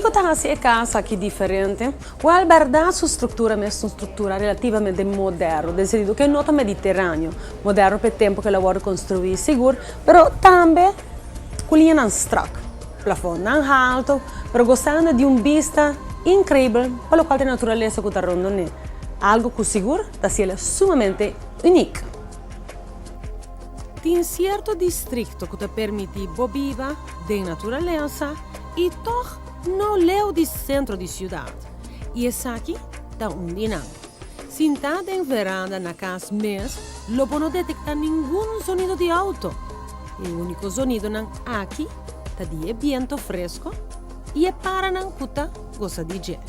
que está assim a casa aqui diferente? Well, verdade, sua estrutura é uma estrutura relativamente moderna, decidido que não é mediterrâneo, moderno para o tempo que ela construir seguro, mas também colinha não estraga, plafond não alto, mas gostando de uma vista incrível, para o qual a natureza que está rondando, algo que seguro está sendo sumamente único. Tem certo distrito que te permite bobiva de natureza e toch não leu de centro de cidade. E esse aqui está onde não. Sentada em veranda na casa mesmo, logo não detecta nenhum sonido de auto. E o único sonido não aqui está de vento fresco e é para não cuta gosta de gel.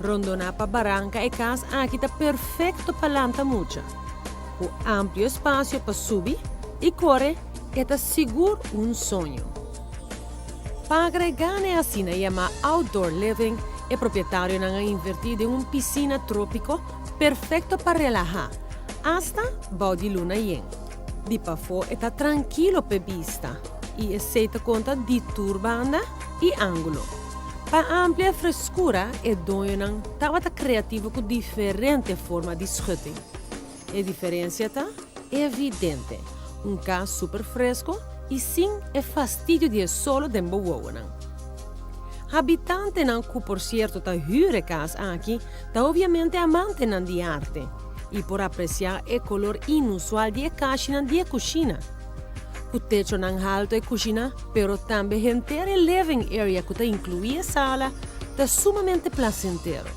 Rondona para barranca e casa aqui está perfeito para lanta mucha. O amplo espaço para subir e correr está seguro um sonho. Para agregar assim na chama outdoor living, o proprietário não invertido em uma piscina trópico perfeito para relaxar, hasta body luna yen. De para fora está tranquilo para vista e aceita conta de turbanda e ângulo. Para amplia frescura, o dono não estava criativo com diferentes formas de schutting. A diferença está evidente. Um caso super fresco e sem o fastidio de solo dentro do wonen. Habitante não que por certo ta hyre casa aqui, ta obviamente amante não de arte e por apreciar o color inusual de caixa de cozinha. O techo não alto é cozinha, pero também inteira living area que ta inclui a sala, ta sumamente placentero.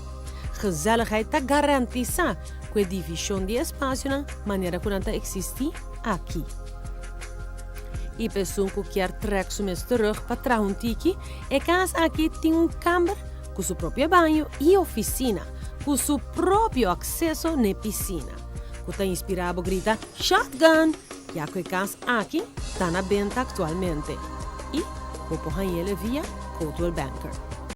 Gezelligheid ta garantiza que a divisão de espaço na maneira que não existe aqui. E pessoa que quer trazer mais terug para trás um tiki, a casa aqui tem câmara com seu próprio banho e oficina, com seu próprio acesso na piscina. Que está inspirado a gritar shotgun, já que a casa aqui está na venda atualmente. E vou pôr ele via Coldwell Banker.